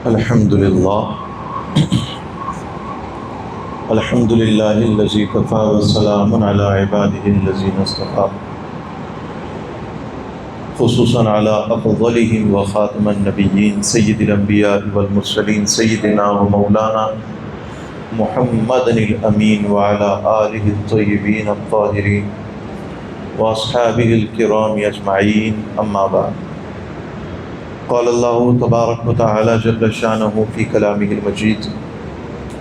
الحمد للہ الحمد للہ الذی کفی وسلام علی عبادہ الذین اصطفی خصوصاً علی افضلہم وخاتم النبیین سید الانبیاء والمرسلین سیدنا و مولانا محمد الامین وعلی آلہ الطیبین الطاہرین واصحابہ الکرام اجمعین اما بعد قال اللہ تبارک و تعالی جل شانہ فی کلامہ المجید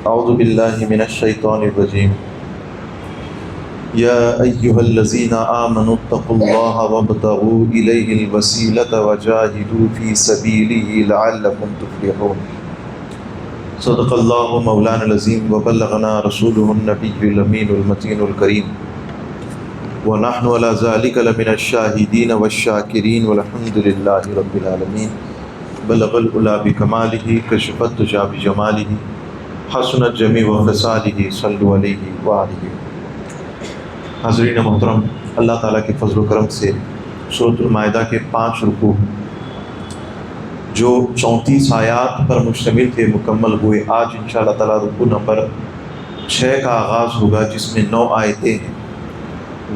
اعوذ باللہ من الشیطان الرجیم یا ایہا الذین آمنوا اتقوا اللہ وابتغوا الیہ الوسیلۃ وجاہدوا فی سبیلہ لعلکم تفلحون صدق اللہ مولانا العظیم وبلغنا رسولہ النبی الامین المتین الکریم ونحن على ذلك لمن الشاهدين والشاكرين والحمد لله رب العالمين بلغ العلا بكماله كشف الدجى بجماله حسنت جميع خصاله صلوا عليه وآله. حاضرین محترم، اللہ تعالیٰ کے فضل و کرم سے سورۃ المائدہ کے 5 رکوع جو 34 آیات پر مشتمل تھے مکمل ہوئے. آج انشاءاللہ تعالیٰ رکوع نمبر 6 کا آغاز ہوگا جس میں 9 آیتیں ہیں.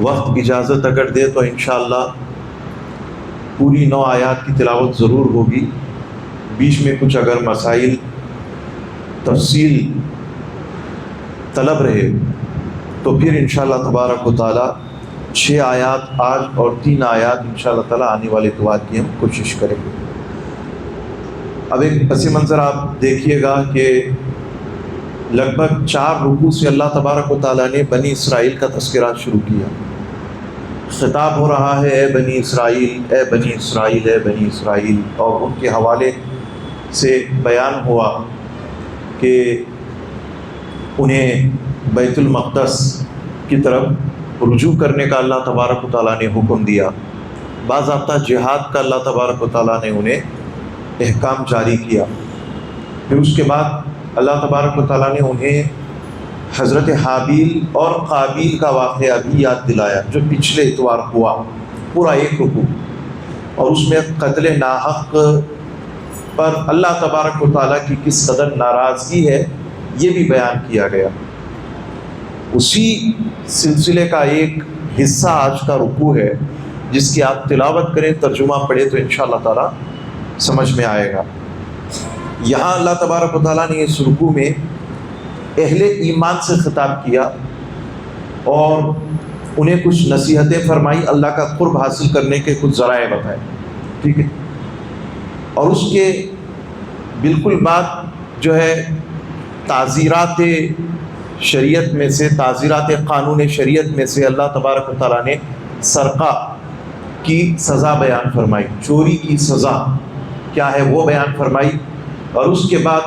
وقت اجازت اگر دے تو انشاءاللہ پوری 9 آیات کی تلاوت ضرور ہوگی. بیچ میں کچھ اگر مسائل تفصیل طلب رہے تو پھر انشاءاللہ تبارک و تعالی 6 آیات آج اور 3 آیات انشاءاللہ تعالی آنے والے اتوار کی ہم کوشش کریں گے. اب ایک پس منظر آپ دیکھیے گا کہ لگ بھگ 4 رکوع سے اللہ تبارک و تعالیٰ نے بنی اسرائیل کا تذکرہ شروع کیا. خطاب ہو رہا ہے اے بنی اسرائیل، اے بنی اسرائیل، اے بنی اسرائیل، اور ان کے حوالے سے بیان ہوا کہ انہیں بیت المقدس کی طرف رجوع کرنے کا اللہ تبارک و تعالیٰ نے حکم دیا. باضابطہ جہاد کا اللہ تبارک و تعالیٰ نے انہیں احکام جاری کیا. پھر اس کے بعد اللہ تبارک و تعالیٰ نے انہیں حضرت حابیل اور قابیل کا واقعہ بھی یاد دلایا جو پچھلے اتوار ہوا، پورا 1 رکوع، اور اس میں قتل ناحق پر اللہ تبارک و تعالیٰ کی کس قدر ناراضگی ہے یہ بھی بیان کیا گیا. اسی سلسلے کا ایک حصہ آج کا رکوع ہے جس کی آپ تلاوت کریں، ترجمہ پڑھیں تو انشاءاللہ تعالیٰ سمجھ میں آئے گا. یہاں اللہ تبارک و تعالیٰ نے اس رکوع میں اہل ایمان سے خطاب کیا اور انہیں کچھ نصیحتیں فرمائی، اللہ کا قرب حاصل کرنے کے کچھ ذرائع بتائے. ٹھیک ہے، اور اس کے بالکل بعد جو ہے تعزیرات شریعت میں سے، تعزیرات قانون شریعت میں سے اللہ تبارک و تعالیٰ نے سرقہ کی سزا بیان فرمائی، چوری کی سزا کیا ہے وہ بیان فرمائی. اور اس کے بعد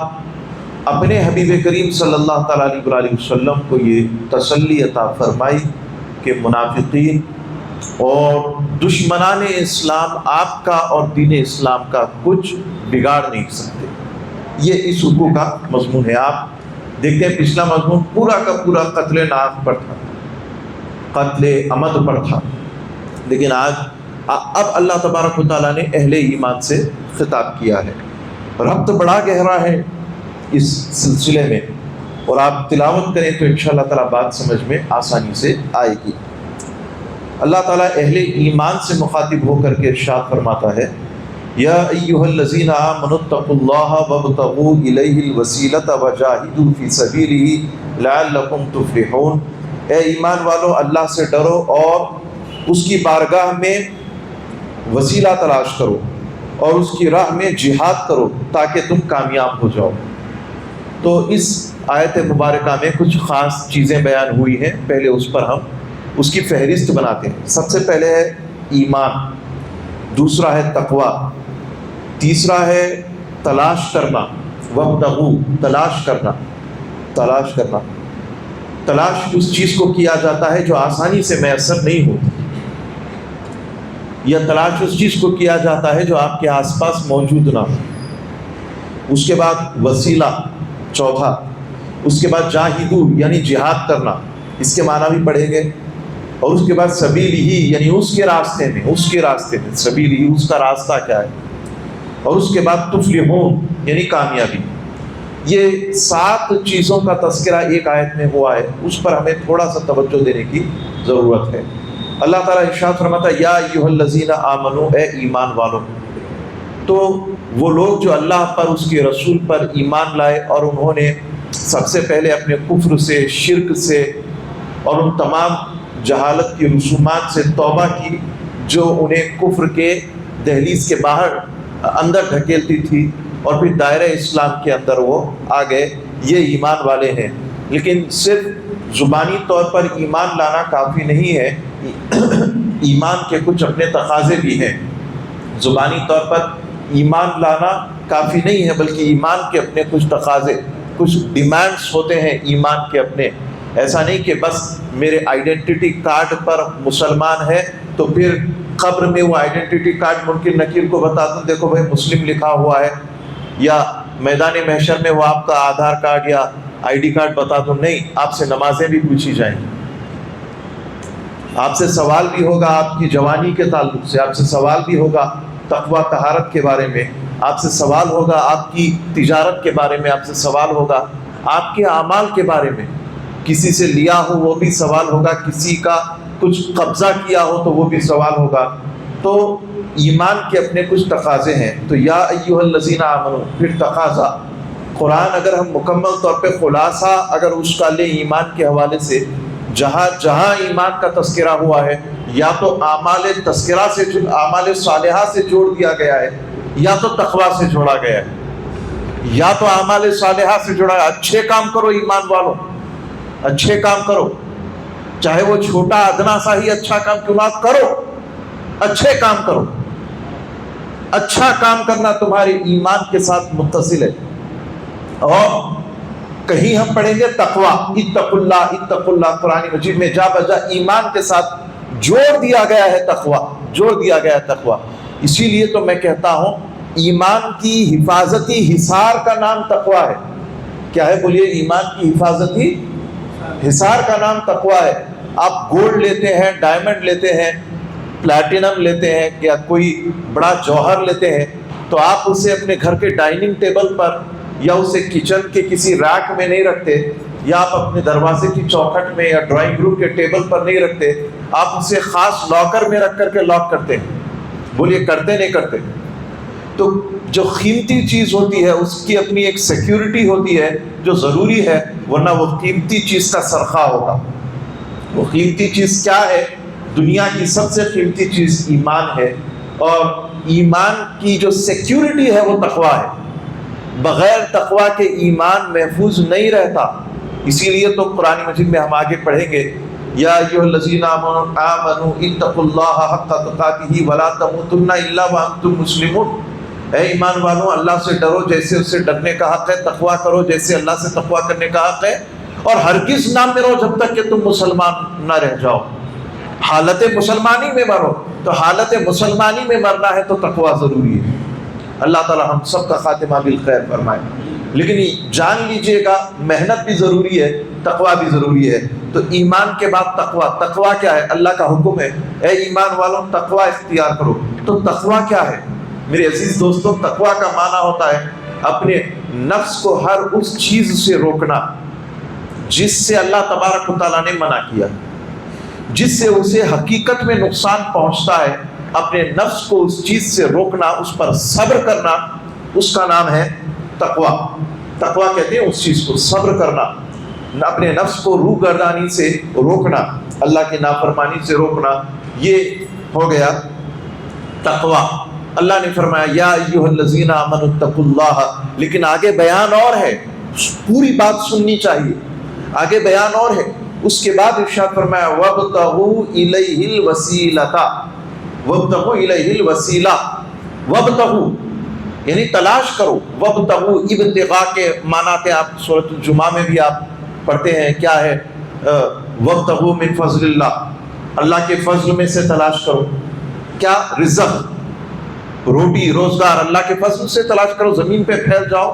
اپنے حبیب کریم صلی اللہ تعالیٰ علیہ وسلم کو یہ تسلی عطا فرمائی کہ منافقین اور دشمنان اسلام آپ کا اور دین اسلام کا کچھ بگاڑ نہیں سکتے. یہ اس رکوع کا مضمون ہے. آپ دیکھتے ہیں پچھلا مضمون پورا کا پورا قتل ناحق پر تھا، قتل عمد پر تھا، لیکن اب اللہ تبارک و تعالیٰ نے اہل ایمان سے خطاب کیا ہے. ربط بڑا گہرا ہے اس سلسلے میں، اور آپ تلاوت کریں تو انشاءاللہ تعالیٰ بات سمجھ میں آسانی سے آئے گی. اللہ تعالیٰ اہل ایمان سے مخاطب ہو کر کے ارشاد فرماتا ہے یا ایھا الذین آمنوا اتقوا اللہ وابتغوا الیہ الوسیلۃ وجاہدوا فی سبیلہ لعلکم تفلحون. اے ایمان والو، اللہ سے ڈرو اور اس کی بارگاہ میں وسیلہ تلاش کرو اور اس کی راہ میں جہاد کرو تاکہ تم کامیاب ہو جاؤ. تو اس آیت مبارکہ میں کچھ خاص چیزیں بیان ہوئی ہیں. پہلے اس پر ہم اس کی فہرست بناتے ہیں. سب سے پہلے ہے ایمان، دوسرا ہے تقویٰ، تیسرا ہے تلاش کرنا، وابتغوا، تلاش کرنا. تلاش کرنا، تلاش اس چیز کو کیا جاتا ہے جو آسانی سے میسر نہیں ہوتی، یا تلاش اس چیز کو کیا جاتا ہے جو آپ کے آس پاس موجود نہ ہو. اس کے بعد وسیلہ چوتھا. اس کے بعد جاہدو یعنی جہاد کرنا، اس کے معنی بھی پڑھیں گے. اور اس کے بعد سبیل ہی یعنی اس کے راستے میں، اس کے راستے میں، سبیل ہی اس کا راستہ کیا ہے. اور اس کے بعد تفلحون یعنی کامیابی۔ یہ 7 چیزوں کا تذکرہ ایک آیت میں ہوا ہے، اس پر ہمیں تھوڑا سا توجہ دینے کی ضرورت ہے۔ اللہ تعالیٰ ارشاد فرماتا ہے یا ایھا الذین آمنو، اے ایمان والو۔ تو وہ لوگ جو اللہ پر، اس کے رسول پر ایمان لائے اور انہوں نے سب سے پہلے اپنے کفر سے، شرک سے اور ان تمام جہالت کی رسومات سے توبہ کی جو انہیں کفر کے دہلیز کے باہر اندر دھکیلتی تھی، اور پھر دائرہ اسلام کے اندر وہ آ گئے، یہ ایمان والے ہیں۔ لیکن صرف زبانی طور پر ایمان لانا کافی نہیں ہے، ایمان کے کچھ اپنے تقاضے بھی ہیں۔ زبانی طور پر ایمان لانا کافی نہیں ہے، بلکہ ایمان کے اپنے کچھ تقاضے، کچھ ڈیمانڈس ہوتے ہیں ایمان کے اپنے۔ ایسا نہیں کہ بس میرے آئیڈینٹی کارڈ پر مسلمان ہے تو پھر قبر میں وہ آئیڈینٹی کارڈ منکر نکیر کو بتا دوں دیکھو بھائی مسلم لکھا ہوا ہے، یا میدان محشر میں وہ آپ کا آدھار کارڈ یا آئی ڈی کارڈ بتا دوں۔ نہیں، آپ سے نمازیں بھی پوچھی جائیں گی، آپ سے سوال بھی ہوگا آپ کی جوانی کے تعلق سے، آپ سے سوال بھی ہوگا تقویٰ طہارت کے بارے میں، آپ سے سوال ہوگا آپ کی تجارت کے بارے میں، آپ سے سوال ہوگا آپ کے اعمال کے بارے میں، کسی سے لیا ہو وہ بھی سوال ہوگا، کسی کا کچھ قبضہ کیا ہو تو وہ بھی سوال ہوگا۔ تو ایمان کے اپنے کچھ تقاضے ہیں۔ تو یا ایھا الذین آمنو، پھر تقاضا۔ قرآن اگر ہم مکمل طور پہ خلاصہ اگر اس کا لیں ایمان کے حوالے سے، جہاں جہاں ایمان کا تذکرہ ہوا ہے یا تو اعمال تذکرہ سے، اعمال صالحہ سے جوڑ دیا گیا ہے، یا تو تقویٰ سے جوڑا گیا ہے، یا تو اعمال صالحہ سے جوڑا ہے۔ اچھے کام کرو ایمان والو، اچھے کام کرو، چاہے وہ چھوٹا ادنا سا ہی اچھا کام کیوں نہ کرو، اچھے کام کرو۔ اچھا کام کرنا تمہارے ایمان کے ساتھ متصل ہے۔ اور کہیں ہم پڑھیں گے تقویٰ، اتقوا اللہ، اتقوا اللہ، قرآن مجید میں جا بجا ایمان کے ساتھ جوڑ دیا گیا ہے تقویٰ، جوڑ دیا گیا ہے تقویٰ۔ اسی لیے تو میں کہتا ہوں ایمان کی حفاظتی حصار کا نام تقویٰ ہے۔ کیا ہے بولیے؟ ایمان کی حفاظتی حصار کا نام تقویٰ ہے۔ آپ گولڈ لیتے ہیں، ڈائمنڈ لیتے ہیں، پلیٹینم لیتے ہیں، یا کوئی بڑا جوہر لیتے ہیں، تو آپ اسے اپنے گھر کے ڈائننگ ٹیبل پر یا اسے کچن کے کسی ریک میں نہیں رکھتے، یا آپ اپنے دروازے کی چوکھٹ میں یا ڈرائنگ روم کے ٹیبل پر نہیں رکھتے، آپ اسے خاص لاکر میں رکھ کر کے لاک کرتے ہیں۔ بولیے کرتے نہیں کرتے؟ تو جو قیمتی چیز ہوتی ہے اس کی اپنی ایک سیکیورٹی ہوتی ہے جو ضروری ہے، ورنہ وہ قیمتی چیز کا سرقہ ہوگا۔ وہ قیمتی چیز کیا ہے؟ دنیا کی سب سے قیمتی چیز ایمان ہے، اور ایمان کی جو سیکیورٹی ہے وہ تقویٰ ہے۔ بغیر تقویٰ کے ایمان محفوظ نہیں رہتا۔ اسی لیے تو قرآن مجید میں ہم آگے پڑھیں گے یا ایھا الذین آمنوا اتقوا اللہ حق تقاتہ ولا تموتن الا وانتم مسلمون۔ اے ایمان والوں، اللہ سے ڈرو جیسے اس سے ڈرنے کا حق ہے، تقویٰ کرو جیسے اللہ سے تقویٰ کرنے کا حق ہے، اور ہرگز نہ مرو جب تک کہ تم مسلمان نہ رہ جاؤ۔ حالت مسلمانی میں مرو، تو حالت مسلمانی میں مرنا ہے تو تقویٰ ضروری ہے۔ اللہ تعالی ہم سب کا خاتمہ بالخیر فرمائے۔ لیکن جان لیجئے گا محنت بھی ضروری ہے، تقویٰ بھی ضروری ہے۔ تو ایمان کے بعد تقویٰ۔ تقویٰ کیا ہے؟ اللہ کا حکم ہے اے ایمان والوں تقویٰ اختیار کرو۔ تو تقویٰ کیا ہے میرے عزیز دوستوں؟ تقویٰ کا معنی ہوتا ہے اپنے نفس کو ہر اس چیز سے روکنا جس سے اللہ تبارک و تعالیٰ نے منع کیا، جس سے اسے حقیقت میں نقصان پہنچتا ہے، اپنے نفس کو اس چیز سے روکنا، اس پر صبر کرنا، اس کا نام ہے تقویٰ۔ تقویٰ کہتے ہیں اس چیز کو صبر کرنا، اپنے نفس کو روگردانی سے روکنا، اللہ کی نافرمانی سے روکنا، یہ ہو گیا تقویٰ۔ اللہ نے فرمایا یا ایھا الذین آمنوا اتقوا اللہ، لیکن آگے بیان اور ہے، پوری بات سننی چاہیے، آگے بیان اور ہے۔ اس کے بعد ارشاد فرمایا وابتغوا الیہ الوسیلۃ، وابتغوا الیہ الوسیلہ، وابتغوا یعنی تلاش کرو، وابتغوا ابتغاء کے معنی تھے، آپ سورۃ الجمعہ میں بھی آپ پڑھتے ہیں کیا ہے؟ وابتغوا من فضل اللہ، اللہ کے فضل میں سے تلاش کرو۔ کیا؟ رزق، روٹی روزگار اللہ کے فضل سے تلاش کرو، زمین پہ پھیل جاؤ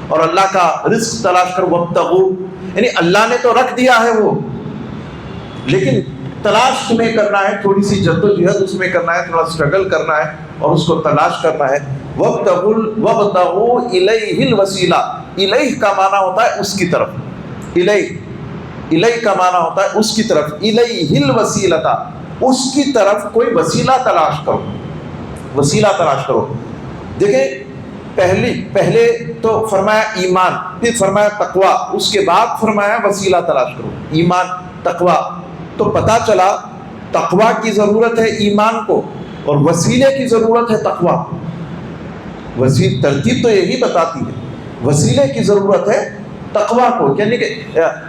اور اللہ کا رزق تلاش کرو۔ وابتغوا یعنی اللہ نے تو رکھ دیا ہے وہ، لیکن تلاش تمہیں کرنا ہے، تھوڑی سی جدوجہد اس میں کرنا ہے، تھوڑا سٹرگل کرنا ہے اور اس کو تلاش کرنا ہے۔ وَابْتَغُوا إِلَيْهِ الْوَسِيلَہ، الیہ کا معنی ہوتا ہے اس کی طرف، الیہ کا معنی ہوتا ہے اس کی طرف، الیہ الوسیلۃ، اس کی طرف کوئی وسیلہ تلاش کرو، وسیلہ تلاش کرو۔ دیکھیں پہلے تو فرمایا ایمان، پھر فرمایا تقوی، اس کے بعد فرمایا وسیلہ تلاش کرو، ایمان تقوی۔ تو پتہ چلا تقوی کی ضرورت ہے ایمان کو، اور وسیلے کی ضرورت ہے تقوی۔ ترتیب تو یہی بتاتی ہے، وسیلے کی ضرورت ہے تقوی کو، یعنی کہ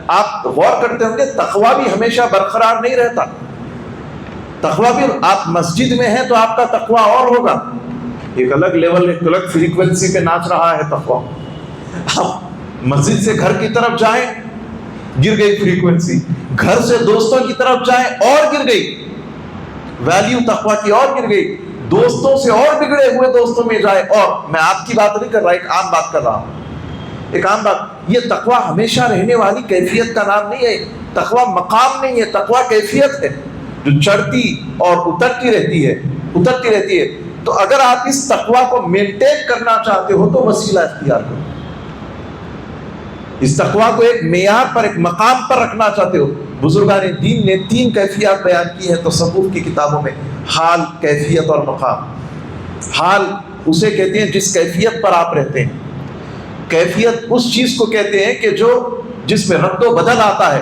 آپ غور کرتے ہوں گے تقوی بھی ہمیشہ برقرار نہیں رہتا۔ تقوی بھی، آپ مسجد میں ہیں تو آپ کا تقوی اور ہوگا، ایک الگ لیول، ایک الگ فریکوینسی پہ ناچ رہا ہے تقوی۔ آپ مسجد سے گھر کی طرف جائیں، گر گئی فریکوینسی، گھر سے دوستوں کی طرف جائیں اور گر گئی ویلیو تقوی کی، اور گر گئی، دوستوں سے اور بگڑے ہوئے دوستوں میں جائے، اور میں آپ کی بات نہیں کر رہا، ایک عام بات کر رہا ہوں، ایک عام بات۔ یہ تقوی ہمیشہ رہنے والی کیفیت کا نام نہیں ہے، تقوی مقام نہیں ہے، تقوی کیفیت ہے جو چڑھتی اور اترتی رہتی ہے۔ تو اگر آپ اس تقوی کو مینٹین کرنا چاہتے ہو تو وسیلہ اختیار کرو، اس تقوی کو ایک معیار پر، ایک مقام پر رکھنا چاہتے ہو۔ بزرگان دین نے 3 کیفیات بیان کی ہیں تصوف کی کتابوں میں، حال، کیفیت اور مقام۔ حال اسے کہتے ہیں جس کیفیت پر آپ رہتے ہیں، کیفیت اس چیز کو کہتے ہیں کہ جس میں رد و بدل آتا ہے،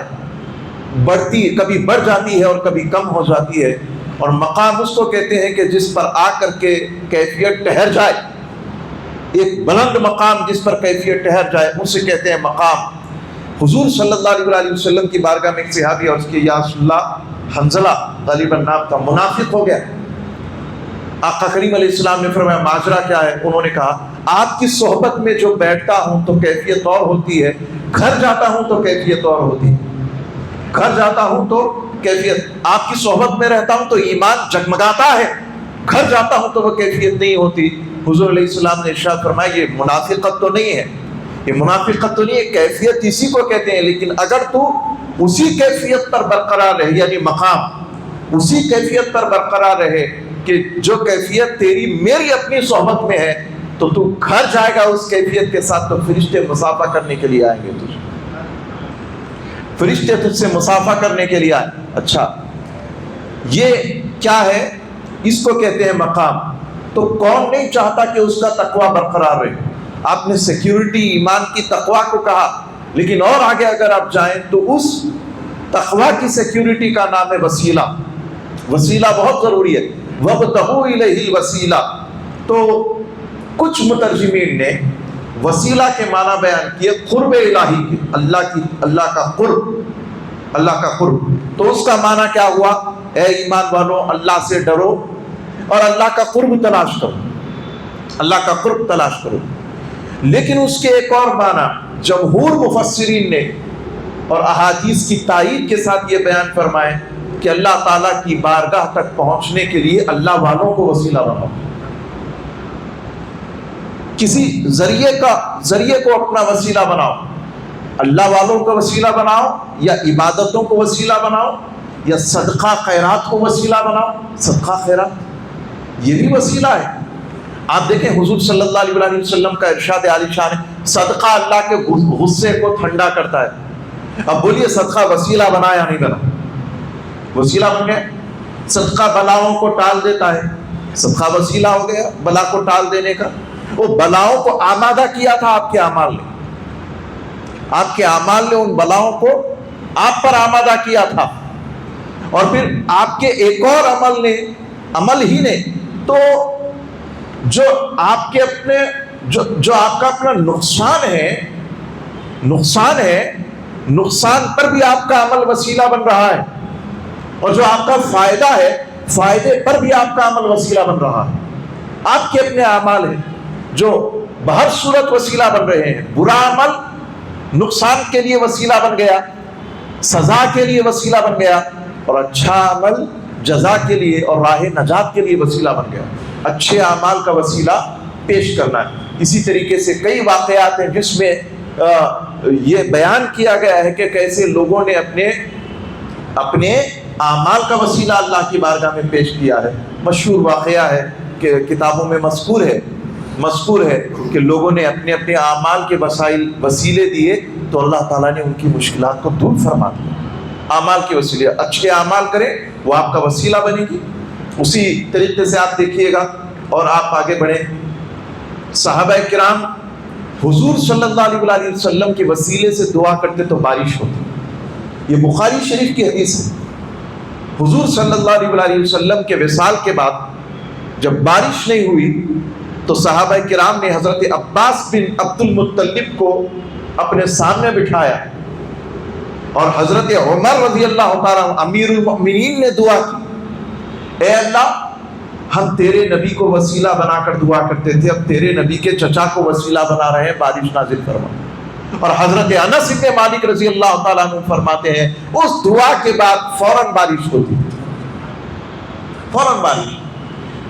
بڑھتی، کبھی بڑھ جاتی ہے اور کبھی کم ہو جاتی ہے، اور مقام اس کو کہتے ہیں کہ جس پر آ کر کے کیفیت ٹھہر جائے، ایک بلند مقام جس پر کیفیت ٹھہر جائے، اسے کہتے ہیں مقام۔ حضور صلی اللہ علیہ وسلم کی بارگاہ میں ایک صحابی، اور اس کی یا رسول اللہ حنظلہ غالباً نام تھا، منافق ہو گیا۔ آقا کریم علیہ السلام نے فرمایا ماجرا کیا ہے؟ انہوں نے کہا آپ کی صحبت میں جو بیٹھتا ہوں تو کیفیت اور ہوتی ہے، گھر جاتا ہوں تو کیفیت اور ہوتی ہے، گھر جاتا ہوں تو کیفیت، آپ کی صحبت میں رہتا ہوں تو ایمان جگمگاتا ہے، گھر جاتا ہوں تو وہ کیفیت نہیں ہوتی۔ حضور علیہ السلام نے ارشاد فرمایا یہ منافقت تو نہیں ہے، یہ منافقت تو نہیں ہے، کیفیت اسی کو کہتے ہیں، لیکن اگر تو اسی کیفیت پر برقرار رہے، یعنی مقام اسی کیفیت پر برقرار رہے کہ جو کیفیت تیری میری اپنی صحبت میں ہے، تو تو گھر جائے گا اس کیفیت کے ساتھ، تو فرشتے مصافحہ کرنے کے لیے آئیں گے، تجھے فرشتے تجھ سے مصافحہ کرنے کے لیے آئے۔ اچھا یہ کیا ہے؟ اس کو کہتے ہیں مقام۔ تو کون نہیں چاہتا کہ اس کا تقوی برقرار رہے؟ آپ نے سیکیورٹی ایمان کی تقوی کو کہا، لیکن اور آگے اگر آپ جائیں تو اس تقوی کی سیکیورٹی کا نام ہے وسیلہ۔ وسیلہ بہت ضروری ہے، وَابْتَغُوا إِلَيْهِ الْوَسِيلَةَ۔ تو کچھ مترجمین نے وسیلہ کے معنی بیان کیے قرب الہی کے، اللہ کا قرب، اللہ کا قرب۔ تو اس کا معنی کیا ہوا؟ اے ایمان والو، اللہ سے ڈرو اور اللہ کا قرب تلاش کرو، اللہ کا قرب تلاش کرو۔ لیکن اس کے ایک اور معنی جمہور مفسرین نے اور احادیث کی تائید کے ساتھ یہ بیان فرمائے کہ اللہ تعالیٰ کی بارگاہ تک پہنچنے کے لیے اللہ والوں کو وسیلہ بناؤ، کسی ذریعے کو اپنا وسیلہ بناؤ، اللہ والوں کا وسیلہ بناؤ، یا عبادتوں کو وسیلہ بناؤ، یا صدقہ خیرات کو وسیلہ بناؤ۔ صدقہ خیرات یہ بھی وسیلہ ہے۔ آپ دیکھیں حضور صلی اللہ علیہ وسلم کا ارشاد عالی شان ہے، صدقہ اللہ کے غصے کو ٹھنڈا کرتا ہے۔ اب بولیے صدقہ وسیلہ بنا یا نہیں بنا؟ وسیلہ بن گیا۔ صدقہ بلاؤں کو ٹال دیتا ہے، صدقہ وسیلہ ہو گیا بلا کو ٹال دینے کا۔ وہ بلاؤں کو آمادہ کیا تھا آپ کے اعمال نے، آپ کے اعمال نے ان بلاؤں کو آپ پر آمادہ کیا تھا، اور پھر آپ کے ایک اور عمل ہی نے تو جو آپ کے اپنے جو آپ کا اپنا نقصان پر بھی آپ کا عمل وسیلہ بن رہا ہے، اور جو آپ کا فائدہ ہے، فائدے پر بھی آپ کا عمل وسیلہ بن رہا ہے۔ آپ کے اپنے اعمال ہیں جو بہر صورت وسیلہ بن رہے ہیں۔ برا عمل نقصان کے لیے وسیلہ بن گیا، سزا کے لیے وسیلہ بن گیا، اور اچھا عمل جزا کے لیے اور راہ نجات کے لیے وسیلہ بن گیا۔ اچھے اعمال کا وسیلہ پیش کرنا ہے۔ اسی طریقے سے کئی واقعات ہیں جس میں یہ بیان کیا گیا ہے کہ کیسے لوگوں نے اپنے اعمال کا وسیلہ اللہ کی بارگاہ میں پیش کیا ہے۔ مشہور واقعہ ہے کہ کتابوں میں مذکور ہے مذکور ہے کہ لوگوں نے اپنے اپنے اعمال کے وسیلے دیے تو اللہ تعالیٰ نے ان کی مشکلات کو دور فرما دیا۔ اعمال کے وسیلے، اچھے اعمال کریں وہ آپ کا وسیلہ بنے گی۔ اسی طریقے سے آپ دیکھیے گا اور آپ آگے بڑھیں، صحابہ کرام حضور صلی اللہ علیہ وسلم کے وسیلے سے دعا کرتے تو بارش ہوتی۔ یہ بخاری شریف کی حدیث ہے۔ حضور صلی اللہ علیہ وسلم کے وصال کے بعد جب بارش نہیں ہوئی تو صحابہ کرام نے حضرت عباس بن عبد المطلب کو اپنے سامنے بٹھایا اور حضرت عمر رضی اللہ تعالیٰ امیر المؤمنین نے دعا کی، اے اللہ ہم تیرے نبی کو وسیلہ بنا کر دعا کرتے تھے، اب تیرے نبی کے چچا کو وسیلہ بنا رہے ہیں، بارش نازل فرما۔ اور حضرت انس بن مالک رضی اللہ تعالیٰ عنہ فرماتے ہیں اس دعا کے بعد فوراً بارش ہوتی، فوراً بارش۔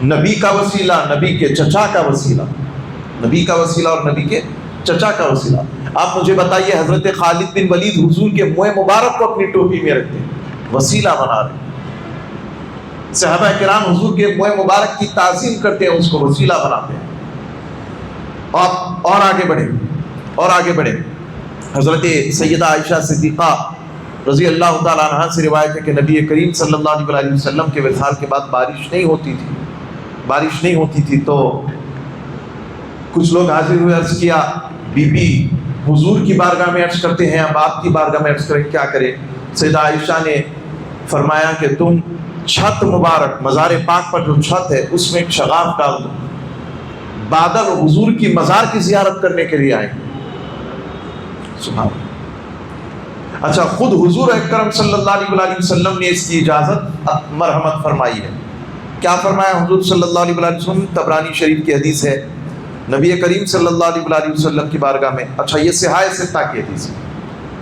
نبی کا وسیلہ، نبی کے چچا کا وسیلہ، نبی کا وسیلہ اور نبی کے چچا کا وسیلہ۔ آپ مجھے بتائیے حضرت خالد بن ولید حضور کے منہ مبارک کو اپنی ٹوپی میں رکھتے ہیں، وسیلہ بنا رہے ہیں۔ صحابہ کرام حضور کے منہ مبارک کی تعظیم کرتے ہیں، اس کو وسیلہ بناتے ہیں۔ اور آگے بڑھیں، اور آگے بڑھیں، حضرت سیدہ عائشہ صدیقہ رضی اللہ تعالیٰ عنہ سے روایت ہے کہ نبی کریم صلی اللہ علیہ وسلم کے وصال کے بعد بارش نہیں ہوتی تھی، بارش نہیں ہوتی تھی تو کچھ لوگ حاضر ہوئے، عرض کیا بی بی حضور کی بارگاہ میں عرض کرتے ہیں، اب آپ کی بارگاہ میں عرض کریں کیا کریں؟ سیدہ عائشہ نے فرمایا کہ تم چھت مبارک، مزار پاک پر جو چھت ہے اس میں ایک شغاف ڈال دو، بادل حضور کی مزار کی زیارت کرنے کے لیے آئیں۔ سبحان اللہ۔ اچھا، خود حضور اکرم صلی اللہ علیہ وسلم نے اس کی اجازت مرحمت فرمائی ہے۔ کیا فرمایا حضور صلی اللہ علیہ وسلم؟ طبرانی شریف کی حدیث ہے، نبی کریم صلی اللہ علیہ وسلم کی بارگاہ میں، اچھا یہ صحاح ستہ کی حدیث ہے،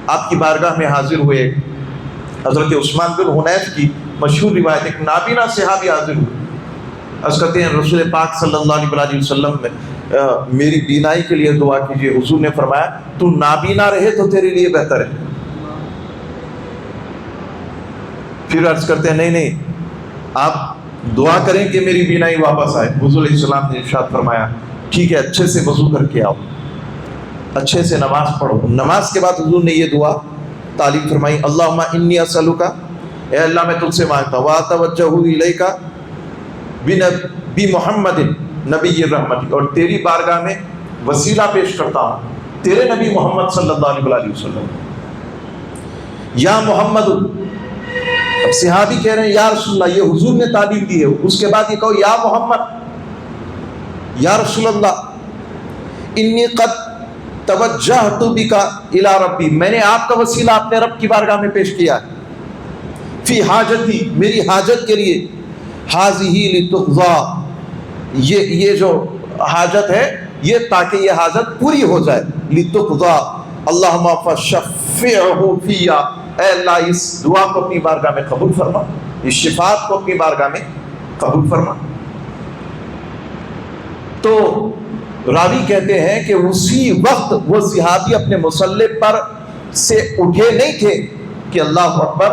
آپ کی بارگاہ میں حاضر ہوئے حضرت عثمان بن حنیف کی مشہور روایت، ایک نابینا صحابی حاضر ہوئے، عرض کرتے ہیں رسول پاک صلی اللہ علیہ وسلم میں میری بینائی کے لیے دعا کیجیے۔ حضور نے فرمایا تو نابینا رہے تو تیرے لیے بہتر ہے۔ پھر عرض کرتے ہیں نہیں نہیں، آپ دعا کریں کہ میری بینائی واپس آئے۔ حضور علیہ السلام نے ارشاد فرمایا ٹھیک ہے، اچھے سے وضو کر کے آؤ، اچھے سے نماز پڑھو۔ نماز کے بعد حضور نے یہ دعا تعلیم فرمائی، اللہم انی اسألک، اے اللہ میں تجھ سے مانگتا ہوں، واتوجہ الیک بمحمد نبی الرحمت، اور تیری بارگاہ میں وسیلہ پیش کرتا ہوں تیرے نبی محمد صلی اللہ علیہ وسلم۔ یا محمد، اب صحابی کہہ رہے ہیں یا رسول اللہ، یہ حضور نے تعلیم دی ہے، اس کے بعد یہ کہو یا محمد، یا رسول اللہ انی قد توجہت بک الی ربی، میں نے آپ کا وسیلہ اپنے رب کی بارگاہ میں پیش کیا ہے، فی حاجتی، میری حاجت کے لیے، حاذہ لتقضی، یہ جو حاجت ہے یہ تاکہ یہ حاجت پوری ہو جائے، لتقضی اللہم فشفعہ فی، اے اللہ اس دعا کو اپنی بارگاہ میں قبول فرما، اس شفاعت کو اپنی بارگاہ میں قبول فرما۔ تو راوی کہتے ہیں کہ اسی وقت وہ صحابی اپنے مصلی پر سے اٹھے نہیں تھے کہ اللہ اکبر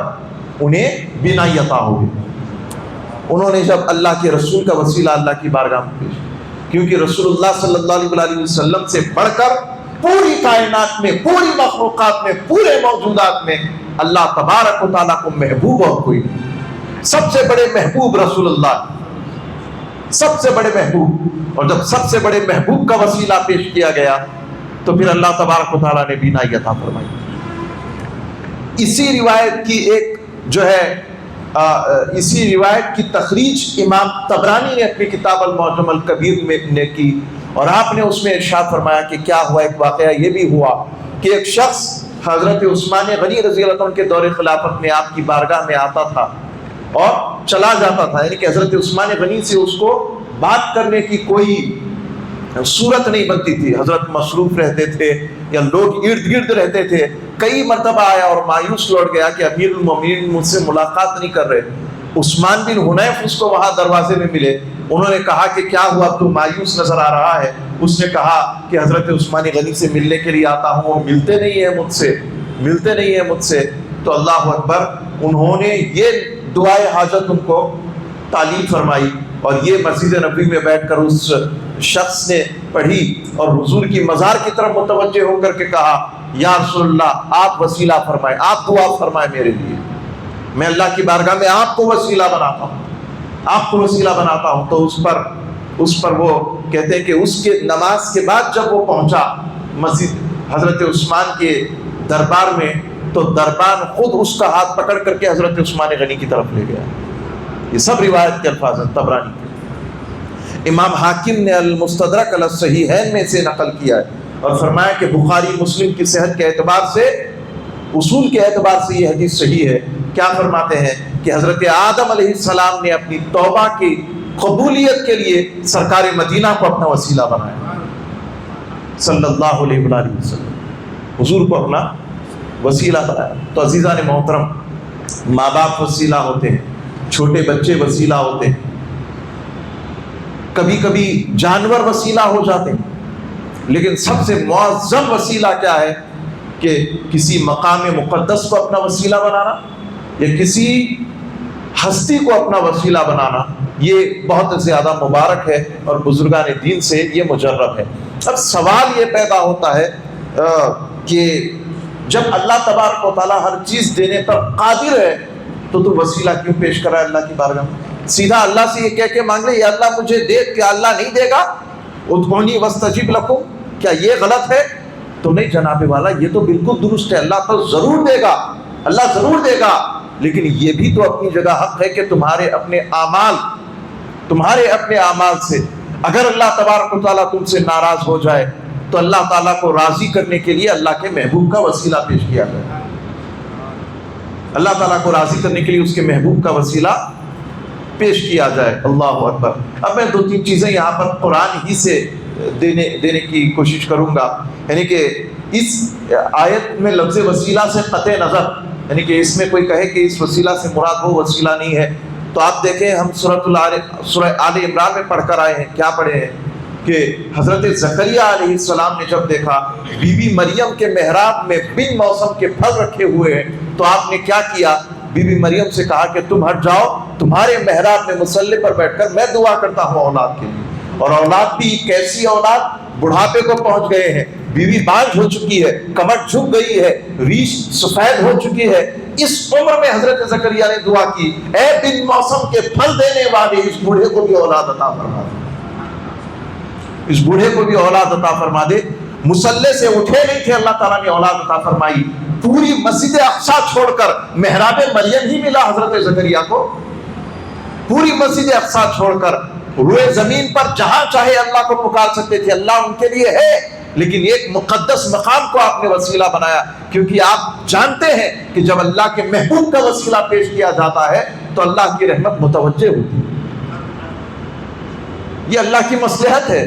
انہیں بینائی عطا ہو گئی۔ انہوں نے جب اللہ کے رسول کا وسیلہ اللہ کی بارگاہ میں پیش، کیونکہ رسول اللہ صلی اللہ علیہ وسلم سے بڑھ کر پوری کائنات میں، پوری مخلوقات میں، پورے موجودات میں اللہ تبارک و تعالیٰ کو محبوب اور کوئی نہیں۔ سب سے بڑے محبوب رسول اللہ، سب سے بڑے محبوب، اور جب سب سے بڑے محبوب کا وسیلہ پیش کیا گیا تو پھر اللہ تبارک و تعالیٰ نے بینائی عطا فرمائی۔ اسی روایت کی ایک جو ہے اسی روایت کی تخریج امام طبرانی نے اپنی کتاب المعجم الکبیر میں نے کی، اور آپ نے اس میں ارشاد فرمایا کہ کیا ہوا، ایک واقعہ یہ بھی ہوا کہ ایک شخص حضرت عثمان غنی رضی اللہ عنہ کے دور خلافت میں آپ کی بارگاہ میں آتا تھا اور چلا جاتا تھا، یعنی کہ حضرت عثمان غنی سے اس کو بات کرنے کی کوئی صورت نہیں بنتی تھی، حضرت مصروف رہتے تھے یا لوگ ارد گرد رہتے تھے۔ کئی مرتبہ آیا اور مایوس لوٹ گیا کہ امیر المومنین مجھ سے ملاقات نہیں کر رہے۔ عثمان بن حنیف اس کو وہاں دروازے میں ملے، انہوں نے کہا کہ کیا ہوا، تو مایوس نظر آ رہا ہے۔ اس نے کہا کہ حضرت عثمان غنی سے ملنے کے لیے آتا ہوں، وہ ملتے نہیں ہیں مجھ سے، ملتے نہیں ہیں مجھ سے۔ تو اللہ اکبر، انہوں نے یہ دعائے حاجت ان کو تعلیم فرمائی، اور یہ مسجد نبوی میں بیٹھ کر اس شخص نے پڑھی اور حضور کی مزار کی طرف متوجہ ہو کر کے کہا یا رسول اللہ آپ وسیلہ فرمائیں، آپ دعا فرمائیں میرے لیے، میں اللہ کی بارگاہ میں آپ کو وسیلہ بناتا ہوں، آپ کو وسیلہ بناتا ہوں۔ تو اس پر وہ کہتے ہیں کہ اس کے نماز کے بعد جب وہ پہنچا مسجد حضرت عثمان کے دربار میں، تو دربان خود اس کا ہاتھ پکڑ کر کے حضرت عثمان غنی کی طرف لے گیا۔ یہ سب روایت کے الفاظ ہیں طبرانی کے۔ امام حاکم نے المستدرک علی الصحیحین میں سے نقل کیا ہے اور فرمایا کہ بخاری مسلم کی صحت کے اعتبار سے، اصول کے اعتبار سے یہ حدیث صحیح ہے۔ کیا فرماتے ہیں کہ حضرت آدم علیہ السلام نے اپنی توبہ کی قبولیت کے لیے سرکار مدینہ کو اپنا وسیلہ بنایا صلی اللہ علیہ وآلہ وسلم، حضور کو اپنا وسیلہ بنایا۔ تو عزیزان محترم، ماں باپ وسیلہ ہوتے ہیں، چھوٹے بچے وسیلہ ہوتے ہیں، کبھی کبھی جانور وسیلہ ہو جاتے ہیں، لیکن سب سے معظم وسیلہ کیا ہے کہ کسی مقام مقدس کو اپنا وسیلہ بنانا یا کسی ہستی کو اپنا وسیلہ بنانا، یہ بہت زیادہ مبارک ہے اور بزرگان دین سے یہ مجرب ہے۔ اب سوال یہ پیدا ہوتا ہے کہ جب اللہ تبارک و تعالیٰ ہر چیز دینے پر قادر ہے تو وسیلہ کیوں پیش کرا ہے اللہ کی بارگاہ میں؟ سیدھا اللہ سے یہ کہہ کے مانگ لے یا اللہ مجھے دے، کیا اللہ نہیں دے گا؟ ادعونی واستجب لکم، کیا یہ غلط ہے؟ تو نہیں جناب والا، یہ تو بالکل درست ہے، اللہ تو ضرور دے گا، اللہ ضرور دے گا، لیکن یہ بھی تو اپنی جگہ حق ہے کہ تمہارے اپنے اعمال سے اگر اللہ تبارک و تعالیٰ تم سے ناراض ہو جائے تو اللہ تعالیٰ کو راضی کرنے کے لیے اللہ کے محبوب کا وسیلہ پیش کیا جائے، اللہ تعالیٰ کو راضی کرنے کے لیے اس کے محبوب کا وسیلہ پیش کیا جائے۔ اللہ اکبر۔ اب میں 2-3 چیزیں یہاں پر قرآن ہی سے دینے کی کوشش کروں گا، یعنی کہ اس آیت میں لفظ وسیلہ سے قطع نظر، یعنی کہ اس میں کوئی کہے کہ اس وسیلہ سے مراد وہ وسیلہ نہیں ہے، تو آپ دیکھیں ہم سورہ آل عمران میں پڑھ کر آئے ہیں، کیا پڑھے ہیں کہ حضرت زکریا علیہ السلام نے جب دیکھا بی بی مریم کے محراب میں بن موسم کے پھل رکھے ہوئے ہیں تو آپ نے کیا کیا؟ بی بی مریم سے کہا کہ تم ہٹ جاؤ، تمہارے محراب میں مصلی پر بیٹھ کر میں دعا کرتا ہوں اولاد کے لیے۔ اور اولاد بھی کیسی اولاد؟ بڑھاپے کو پہنچ گئے ہیں، بیوی بانجھ ہو چکی ہے، کمر جھک گئی ہے، ریش سفید ہو چکی ہے، اس عمر میں حضرت زکریا نے دعا کی، اے بن موسم کے پھل دینے والے اس بوڑھے کو بھی اولاد عطا فرما دے، اس بوڑھے کو بھی اولاد عطا فرما دے۔ مصلی سے اٹھے نہیں تھے، اللہ تعالیٰ نے اولاد عطا فرمائی۔ پوری مسجد اقصیٰ چھوڑ کر محراب مریم ہی ملا حضرت زکریا کو، پوری مسجد اقصیٰ چھوڑ کر روئے زمین پر جہاں چاہے اللہ کو پکار سکتے تھے، اللہ ان کے لیے ہے، لیکن ایک مقدس مقام کو آپ نے وسیلہ بنایا، کیونکہ آپ جانتے ہیں کہ جب اللہ کے محبوب کا وسیلہ پیش کیا جاتا ہے تو اللہ کی رحمت متوجہ ہوتی ہے، یہ اللہ کی مصلحت ہے۔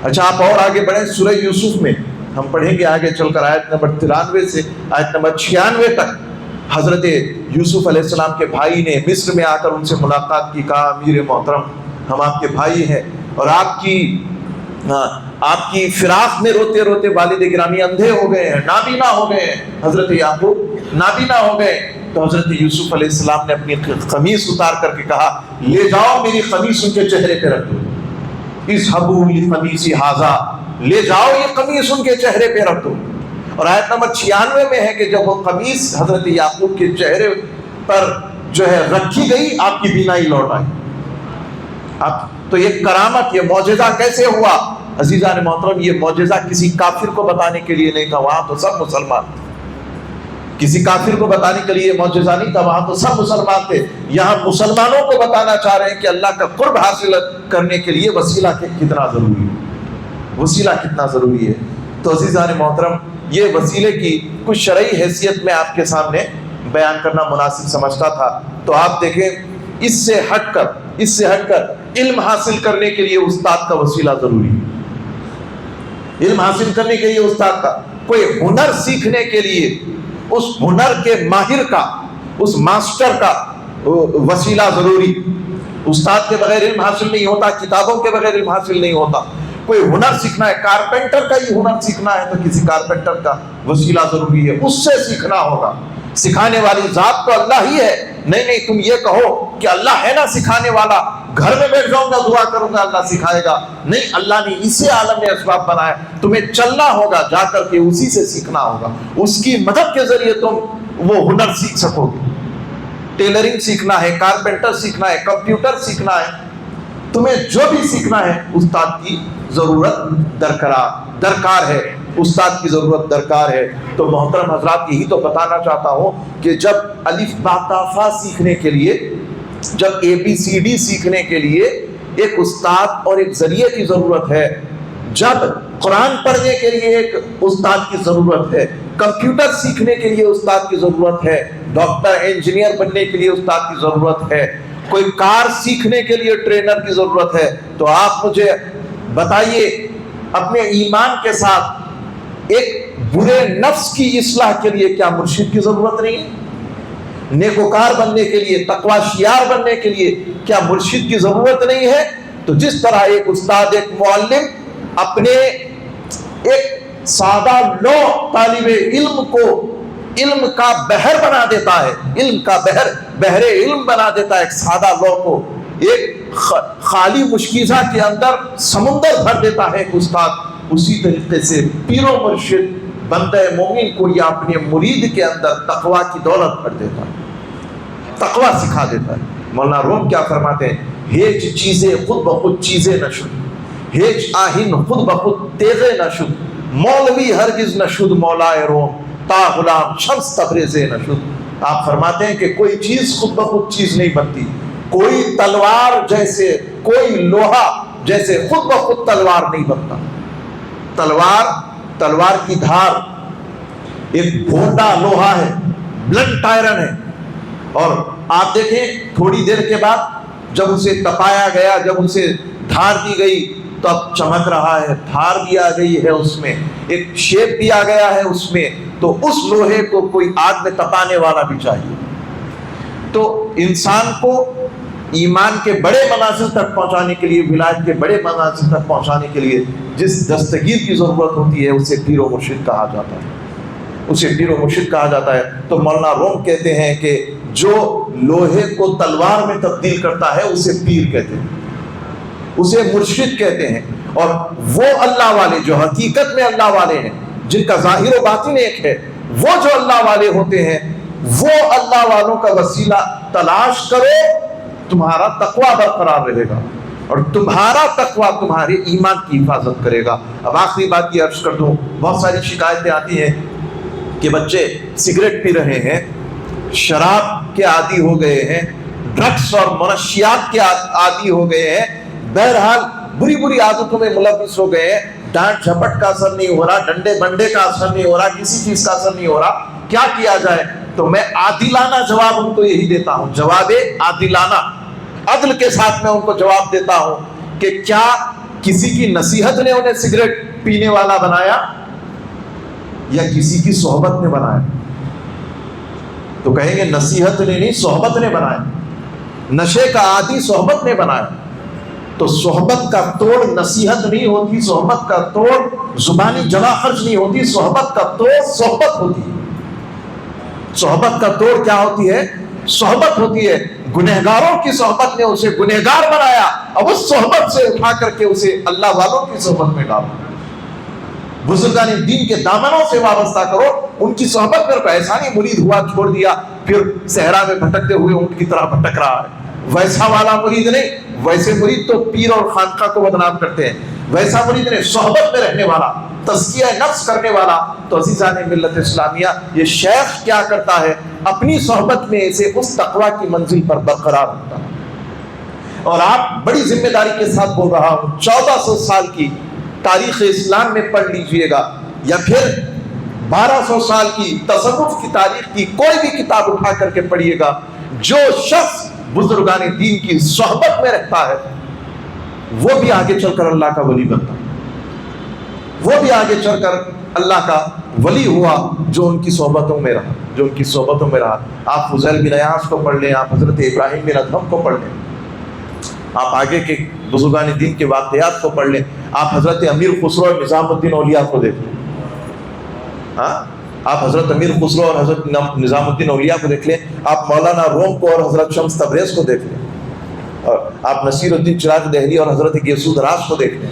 اچھا آپ اور آگے بڑھیں، سورہ یوسف میں ہم پڑھیں گے آگے چل کر آیت نمبر 93 سے آیت نمبر 96 تک۔ حضرت یوسف علیہ السلام کے بھائی نے مصر میں آ کر ان سے ملاقات کی، کہا امیر محترم ہم آپ کے بھائی ہیں اور آپ کی فراق میں روتے روتے والد گرامی اندھے ہو گئے ہیں، نابینا ہو گئے ہیں، حضرت یعقوب نابینا ہو گئے۔ تو حضرت یوسف علیہ السلام نے اپنی قمیص اتار کر کے کہا لے جاؤ میری قمیص ان کے چہرے پہ رکھ دو، اذهبوا بقمیصی ھذا، لے جاؤ یہ قمیص ان کے چہرے پہ رکھ دو۔ اور آیت نمبر 96 میں ہے کہ جب وہ قمیص حضرت یعقوب کے چہرے پر جو ہے رکھی گئی آپ کی بینائی لوٹ آئی۔ اب تو یہ کرامت، یہ معجزہ کیسے ہوا؟ عزیزان محترم یہ معجزہ کسی کافر کو بتانے کے لیے نہیں تھا، وہاں تو سب مسلمان تھے، کسی کافر کو بتانے کے لیے معجزہ نہیں تھا، وہاں تو سب مسلمان تھے۔ یہاں مسلمانوں کو بتانا چاہ رہے ہیں کہ اللہ کا قرب حاصل کرنے کے لیے وسیلہ کتنا ضروری ہے، وسیلہ کتنا ضروری ہے۔ تو عزیزان محترم یہ وسیلے کی کچھ شرعی حیثیت میں آپ کے سامنے بیان کرنا مناسب سمجھتا تھا۔ تو آپ دیکھیں اس سے ہٹ کر علم حاصل کرنے کے لیے استاد کا وسیلہ ضروری ہے، علم حاصل کرنے کے لیے استاد کا، کوئی ہنر سیکھنے کے لیے اس ہنر کے ماہر کا، اس ماسٹر کا وسیلہ ضروری۔ استاد کے بغیر علم حاصل نہیں ہوتا، کتابوں کے بغیر علم حاصل نہیں ہوتا۔ کوئی ہنر سیکھنا ہے، کارپینٹر کا ہی ہنر سیکھنا ہے تو کسی کارپینٹر کا وسیلہ ضروری ہے، اس سے سیکھنا ہوگا۔ سکھانے والی ذات تو اللہ ہی ہے، نہیں نہیں، تم یہ کہو کہ اللہ ہے نا سکھانے والا، گھر میں بیٹھ جاؤں گا دعا کروں گا اللہ سکھائے گا. نہیں، اللہ نے اسے عالم اسباب بنایا، تمہیں چلنا ہوگا، جا کر کے اسی سے سیکھنا ہوگا، اس کی مدد کے ذریعے تم وہ ہنر سیکھ سکو گے. ٹیلرنگ سیکھنا ہے، کارپینٹر سیکھنا ہے، کمپیوٹر سیکھنا ہے، تمہیں جو بھی سیکھنا ہے استاد کی ضرورت درکار ہے، استاد کی ضرورت درکار ہے. تو محترم حضرات، یہی تو بتانا چاہتا ہوں کہ جب الف با تا فا سیکھنے کے لیے، جب اے بی سی ڈی سیکھنے کے لیے ایک استاد اور ایک ذریعے کی ضرورت ہے، جب قرآن پڑھنے کے لیے ایک استاد کی ضرورت ہے، کمپیوٹر سیکھنے کے لیے استاد کی ضرورت ہے، ڈاکٹر انجینئر بننے کے لیے استاد کی ضرورت ہے، کوئی کار سیکھنے کے لیے ٹرینر کی ضرورت ہے، تو آپ مجھے بتائیے اپنے ایمان کے ساتھ ایک برے نفس کی اصلاح کے لیے کیا مرشد کی ضرورت نہیں ہے؟ نیکوکار بننے کے لیے، تقوی شیار بننے کے لیے کیا مرشد کی ضرورت نہیں ہے؟ تو جس طرح ایک استاد، ایک معلم اپنے ایک سادہ لو طالب علم کو علم کا بحر بنا دیتا ہے، علم کا بحر علم بنا دیتا ہے، ایک سادہ لو کو ایک خالی مشکیزہ کے اندر سمندر بھر دیتا ہے ایک استاد. اسی طریقے سے پیر و مرشد بندہ مومن کو یا اپنے مرید کے اندر تقوی کی دولت بھر دیتا ہے، تقوی سکھا دیتا ہے. مولانا روم کیا فرماتے ہیں؟ ہیچ چیزیں خود بخود چیزیں نہ شد، ہیچ آہن خود بخود تیزے نہ شد، مولوی ہرگز نہ شد مولائے روم، تا غلام شمس تبریزے نہ شد. آپ فرماتے ہیں کہ کوئی چیز خود بخود چیز نہیں بنتی، کوئی تلوار جیسے، کوئی لوہا جیسے خود بخود تلوار نہیں بنتا. تلوار کی دھار ایک بھونڈا لوہا ہے، بلنٹ آئرن ہے، اور آپ دیکھیں تھوڑی دیر کے بعد جب اسے تپایا گیا، جب اسے دھار دی گئی تو اب چمک رہا ہے، دھار بھی آ گئی ہے، اس میں ایک شیپ بھی آ گیا ہے اس میں. تو اس لوہے کو کوئی آگ میں تپانے والا بھی چاہیے. تو انسان کو ایمان کے بڑے منازل تک پہنچانے کے لیے، ولایت کے بڑے منازل تک پہنچانے کے لیے جس دستگیر کی ضرورت ہوتی ہے اسے پیر و مرشد کہا جاتا ہے، اسے پیر و مرشد کہا جاتا ہے. تو مولانا روم کہتے ہیں کہ جو لوہے کو تلوار میں تبدیل کرتا ہے اسے پیر کہتے ہیں، اسے مرشد کہتے ہیں. اور وہ اللہ والے جو حقیقت میں اللہ والے ہیں، جن کا ظاہر و باطن ایک ہے، وہ جو اللہ والے ہوتے ہیں، وہ اللہ والوں کا وسیلہ تلاش کرو، تمہارا تقوی برقرار رہے گا، اور تمہارا تقوی تمہارے ایمان کی حفاظت کرے گا. اب آخری بات یہ عرض کر دوں، بہت ساری شکایتیں آتی ہیں کہ بچے سگریٹ پی رہے ہیں، شراب کے عادی ہو گئے ہیں، ڈرگس اور منشیات کے عادی ہو گئے ہیں، بہرحال بری بری عادتوں میں ملوث ہو گئے ہیں. ڈانٹ جھپٹ کا اثر نہیں ہو رہا، ڈنڈے بنڈے کا اثر نہیں ہو رہا، کسی چیز کا اثر نہیں ہو رہا، کیا کیا جائے؟ تو میں عادلانہ جواب ان کو یہی دیتا ہوں، جواب عادلانہ، عدل کے ساتھ میں ان کو جواب دیتا ہوں کہ کیا کسی کی نصیحت نے انہیں سگریٹ پینے والا بنایا یا کسی کی صحبت نے بنایا؟ تو کہیں گے نصیحت نے نہیں، صحبت نے بنایا. نشے کا عادی صحبت نے بنایا. تو صحبت کا توڑ نصیحت نہیں ہوتی، صحبت کا توڑ زبانی جلا خرچ نہیں ہوتی، صحبت کا توڑ صحبت ہوتی ہے. صحبت کا توڑ کیا ہوتی ہے؟ صحبت ہوتی ہے. گنہگاروں کی صحبت نے اسے گنہگار بنایا، اب اس صحبت سے اٹھا کر کے اسے اللہ والوں کی صحبت میں ڈالو. بزرگان دین کے دامنوں سے وابستہ کرو، ان کی صحبت میں. ایسا نہیں مرید ہوا چھوڑ دیا پھر صحرا میں بھٹکتے ہوئے اونٹ کی طرح بھٹک رہا ہے، ویسا والا مرید نہیں. ویسے مرید تو پیر اور خانقاہ کو بدنام کرتے ہیں، ویسا مرید نہیں. صحبت میں رہنے والا، تزکیہ نفس کرنے والا. تو عزیزان ملت اسلامیہ، یہ شیخ کیا کرتا ہے؟ اپنی صحبت میں اسے اس تقوی کی منزل پر برقرار رکھتا ہے. اور آپ بڑی ذمہ داری کے ساتھ بول رہا ہوں، 1400 سال کی تاریخ اسلام میں پڑھ لیجئے گا، یا پھر 1200 سال کی تصوف کی تاریخ کی کوئی بھی کتاب اٹھا کر کے پڑھیے گا، جو شخص بزرگان دین کی صحبت میں رہتا ہے وہ بھی آگے چل کر اللہ کا ولی بنتا ہے، وہ بھی آگے چل کر اللہ کا ولی ہوا جو ان کی صحبتوں میں رہا، جو ان کی صحبتوں میں رہا. آپ فضیل بن عیاض کو پڑھ لیں، آپ حضرت ابراہیم بن ادہم کو پڑھ لیں، آپ آگے کے بزرگان دین کے واقعات کو پڑھ لیں، آپ حضرت امیر خسرو نظام الدین اولیاء کو دیکھ لیں. ہاں، آپ حضرت امیر خسرو اور حضرت نظام الدین اولیاء کو دیکھ لیں، آپ مولانا روم کو اور حضرت شمس تبریز کو دیکھ لیں، اور آپ نصیر الدین چراغ دہلی اور حضرت گیسو دراز کو دیکھ لیں،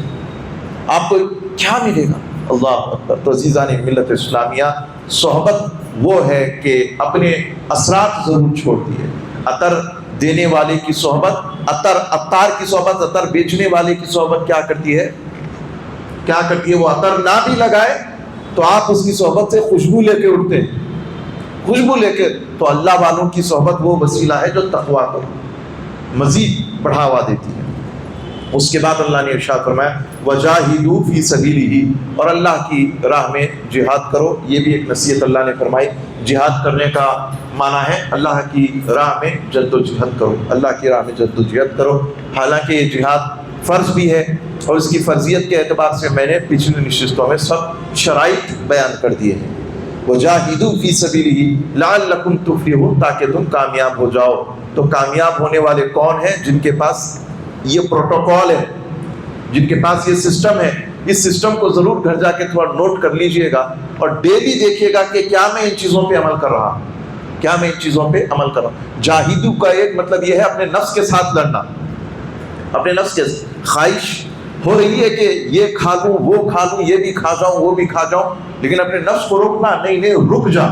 آپ کو کیا ملے گا؟ اللہ اکبر۔ تو عزیزان ملت اسلامیہ، صحبت وہ ہے کہ اپنے اثرات ضرور چھوڑتی ہے۔ عطر دینے والے کی صحبت، عطار کی صحبت، عطر بیچنے والے کی صحبت کیا کرتی ہے؟ کیا کرتی ہے؟ وہ عطر نہ بھی لگائے تو آپ اس کی صحبت سے خوشبو لے کے اٹھتے ہیں، خوشبو لے کے۔ تو اللہ والوں کی صحبت وہ وسیلہ ہے جو تقویٰ کو مزید بڑھاوا دیتی ہے۔ اس کے بعد اللہ نے ارشاد فرمایا وَجَاهِدُوا فِي سَبِيلِهِ، اور اللہ کی راہ میں جہاد کرو۔ یہ بھی ایک نصیحت اللہ نے فرمائی۔ جہاد کرنے کا معنی ہے اللہ کی راہ میں جد و جہد کرو، اللہ کی راہ میں جد و جہد کرو۔ حالانکہ یہ جہاد فرض بھی ہے، اور اس کی فرضیت کے اعتبار سے میں نے پچھلی نشستوں میں سب شرائط بیان کر دیے ہیں۔ وَجَاهِدُوا فِي سَبِيلِهِ لَعَلَّكُمْ تُفْلِحُونَ، تاکہ تم کامیاب ہو جاؤ۔ تو کامیاب ہونے والے کون ہیں؟ جن کے پاس یہ پروٹوکول ہے، جن کے پاس یہ سسٹم ہے۔ اس سسٹم کو ضرور گھر جا کے تھوڑا نوٹ کر لیجئے گا، اور ڈیلی دیکھیے گا کہ کیا میں ان چیزوں پہ عمل کر رہا ہوں، کیا میں ان چیزوں پہ عمل کر رہا ہوں۔ جاہدو کا ایک مطلب یہ ہے اپنے نفس کے ساتھ لڑنا، اپنے نفس کے خواہش ہو رہی ہے کہ یہ کھا لوں، وہ کھا لوں، یہ بھی کھا جاؤں، وہ بھی کھا جاؤں، لیکن اپنے نفس کو روکنا نہیں، نہیں رک جا،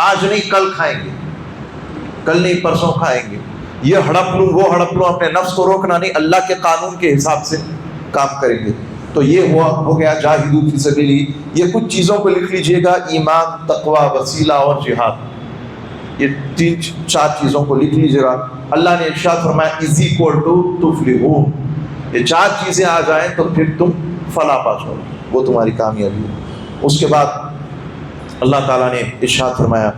آج نہیں کل کھائیں گے، کل نہیں پرسوں کھائیں گے، یہ ہڑپ لوں وہ ہڑپ لوں، اپنے نفس کو روکنا نہیں، اللہ کے قانون کے حساب سے کام کریں گے۔ تو یہ ہو گیا جاہدوا فی سبیلہ۔ یہ کچھ چیزوں کو لکھ لیجئے گا، ایمان، تقوی، وسیلہ اور جہاد۔ یہ 3-4 چیزوں کو لکھ لیجئے گا۔ اللہ نے ارشاد فرمایا = تفلحون، یہ 4 چیزیں آ جائیں تو پھر تم فلاح پا جاؤ، وہ تمہاری کامیابی ہے۔ اس کے بعد اللہ تعالیٰ نے ارشاد فرمایا،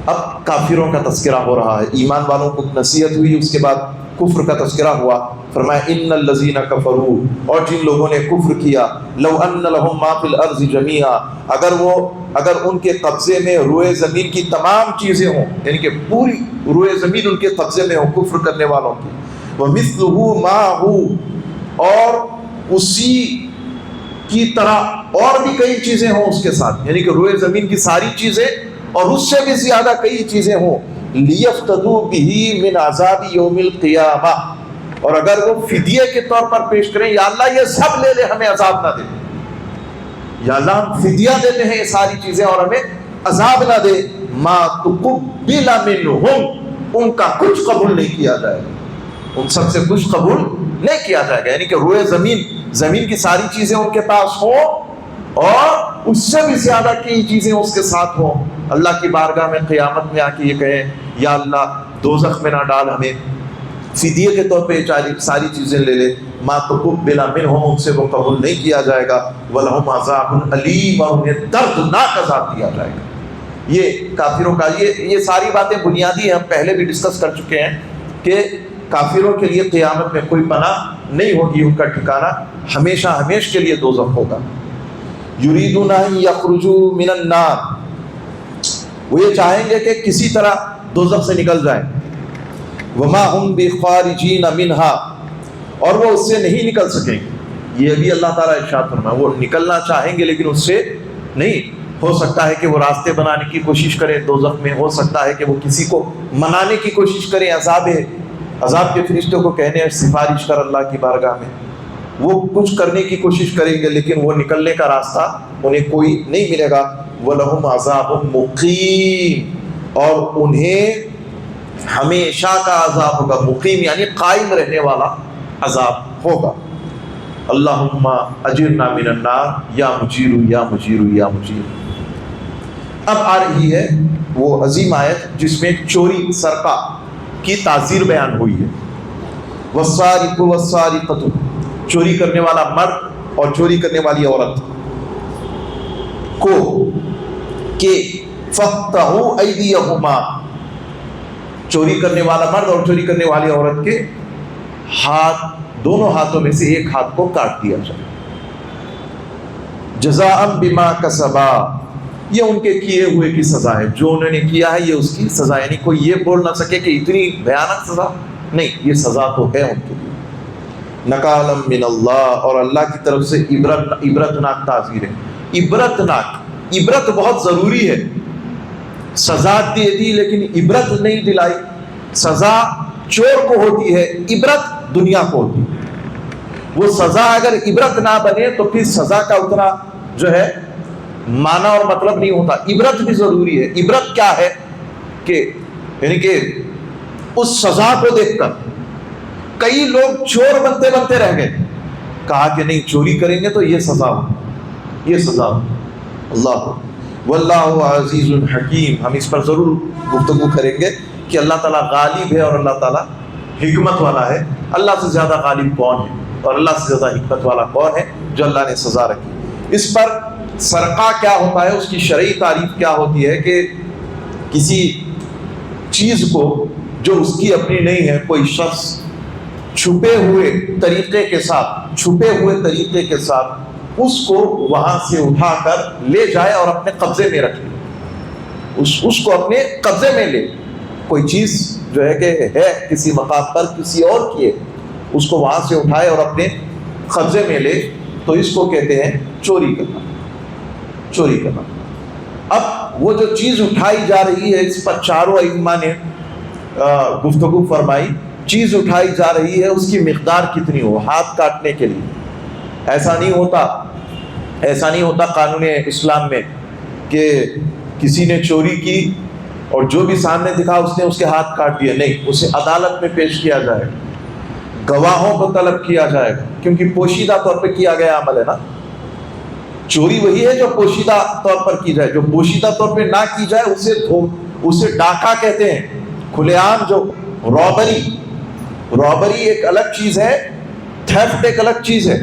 اب کافروں کا تذکرہ ہو رہا ہے، ایمان والوں کو نصیحت ہوئی، اس کے بعد کفر کا تذکرہ ہوا۔ فرمایا ان الذین کفروا، اور جن لوگوں نے کفر کیا، لو ان لهم ما فی الارض جميعا، اگر ان کے قبضے میں روئے زمین کی تمام چیزیں ہوں، یعنی کہ پوری روئے زمین ان کے قبضے میں ہو کفر کرنے والوں کی، ومثلہ معہ، اور اسی کی طرح اور بھی کئی چیزیں ہوں اس کے ساتھ، یعنی کہ روئے زمین کی ساری چیزیں اور اس سے بھی زیادہ کئی چیزیں ہوں، لیفتدوا بہ من عذاب یوم القیامہ، اور اگر وہ فدیے کے طور پر پیش کریں، یا اللہ یہ سب لے لے ہمیں عذاب نہ دے، یا اللہ ہم فدیہ دیتے ہیں یہ ساری چیزیں اور ہمیں عذاب نہ دے، ما تقبل منہم، ان کا کچھ قبول نہیں کیا جائے گا، ان سب سے کچھ قبول نہیں کیا جائے گا، یعنی کہ روئے زمین کی ساری چیزیں ان کے پاس ہوں اور اس سے بھی زیادہ کئی چیزیں اس کے ساتھ ہوں، اللہ کی بارگاہ میں قیامت میں آ کے یہ کہیں یا اللہ دوزخ میں نہ ڈال، ہمیں فدیے کے طور پہ ساری چیزیں لے لے، ما تقبل منہم، ان سے وہ قبول نہیں کیا جائے گا، ولہم عذاب علیم، اور انہیں دردناک عذاب دیا جائے گا۔ یہ کافروں کا یہ ساری باتیں بنیادی ہیں، ہم پہلے بھی ڈسکس کر چکے ہیں کہ کافروں کے لیے قیامت میں کوئی پناہ نہیں ہوگی، ان کا ٹھکانہ ہمیشہ ہمیشہ کے لیے دوزخ ہوگا۔ یریدون ان یخرجوا من النار، وہ یہ چاہیں گے کہ کسی طرح دوزخ سے نکل جائیں، وما هم بخارجین منہا، اور وہ اس سے نہیں نکل سکیں گے۔ یہ بھی اللہ تعالیٰ ارشاد فرمایا، وہ نکلنا چاہیں گے لیکن اس سے نہیں، ہو سکتا ہے کہ وہ راستے بنانے کی کوشش کریں دوزخ میں، ہو سکتا ہے کہ وہ کسی کو منانے کی کوشش کریں، عذاب کے فرشتوں کو کہنے سفارش کر اللہ کی بارگاہ میں، وہ کچھ کرنے کی کوشش کریں گے لیکن وہ نکلنے کا راستہ انہیں کوئی نہیں ملے گا۔ وَلَهُمْ عَذَابٌ مُقِيمٌ، اور انہیں ہمیشہ کا عذاب ہوگا، مقیم یعنی قائم رہنے والا عذاب ہوگا۔ اللہم اجرنا من النار یا مجیر یا مجیر یا مجیر۔ اب آ رہی ہے وہ عظیم آیت جس میں چوری سرقہ کی تعزیر بیان ہوئی ہے۔ والسارق والسارقۃ، چوری کرنے والا مرد اور چوری کرنے والی عورت کو کہ فقطعوا ایدیہما، چوری کرنے والا مرد اور چوری کرنے والی عورت کے ہاتھ، دونوں ہاتھوں میں سے ایک ہاتھ کو کاٹ دیا جائے، جزاء بما کسبا، یہ ان کے کیے ہوئے کی سزا ہے، جو انہوں نے کیا ہے یہ اس کی سزا، یعنی کوئی یہ بول نہ سکے کہ اتنی بھیانک سزا نہیں، یہ سزا تو ہے ان کے لیے۔ نکالا من اللہ، اور اللہ کی طرف سے عبرتناک تعزیر ہے، عبرتناک عبرت بہت ضروری ہے. سزا دے دی لیکن عبرت نہیں دلائی. سزا چور کو ہوتی ہے, عبرت دنیا کو ہوتی ہے. وہ سزا اگر عبرت نہ بنے تو پھر سزا کا اتنا جو ہے معنی اور مطلب نہیں ہوتا. عبرت بھی ضروری ہے. عبرت کیا ہے کہ یعنی کہ اس سزا کو دیکھ کر کئی لوگ چور بنتے بنتے رہ گئے, کہا کہ نہیں چوری کریں گے تو یہ سزا ہو, یہ سزا ہو. اللہ واللہ عزیز الحکیم. ہم اس پر ضرور گفتگو کریں گے کہ اللہ تعالیٰ غالب ہے اور اللہ تعالیٰ حکمت والا ہے. اللہ سے زیادہ غالب کون ہے اور اللہ سے زیادہ حکمت والا کون ہے جو اللہ نے سزا رکھی. اس پر سرقہ کیا ہوتا ہے, اس کی شرعی تعریف کیا ہوتی ہے کہ کسی چیز کو جو اس کی اپنی نہیں ہے کوئی شخص چھپے ہوئے طریقے کے ساتھ اس کو وہاں سے اٹھا کر لے جائے اور اپنے قبضے میں رکھ لے, اس کو اپنے قبضے میں لے. کوئی چیز جو ہے کہ ہے کسی مقام پر کسی اور کی ہے, اس کو وہاں سے اٹھائے اور اپنے قبضے میں لے, تو اس کو کہتے ہیں چوری کرنا. اب وہ جو چیز اٹھائی جا رہی ہے اس پر چاروں ائمہ نے گفتگو فرمائی. چیز اٹھائی جا رہی ہے اس کی مقدار کتنی ہو ہاتھ کاٹنے کے لیے. ایسا نہیں ہوتا قانون اسلام میں کہ کسی نے چوری کی اور جو بھی سامنے دکھا اس نے اس کے ہاتھ کاٹ دیے. نہیں, اسے عدالت میں پیش کیا جائے گا, گواہوں کو طلب کیا جائے گا, کیونکہ پوشیدہ طور پہ کیا گیا عمل ہے نا. چوری وہی ہے جو پوشیدہ طور پر کی جائے, جو پوشیدہ طور پہ نہ کی جائے اسے ڈاکہ کہتے ہیں. کھلے عام جو رابری ایک الگ چیز ہے, تھیفٹ ایک الگ چیز ہے.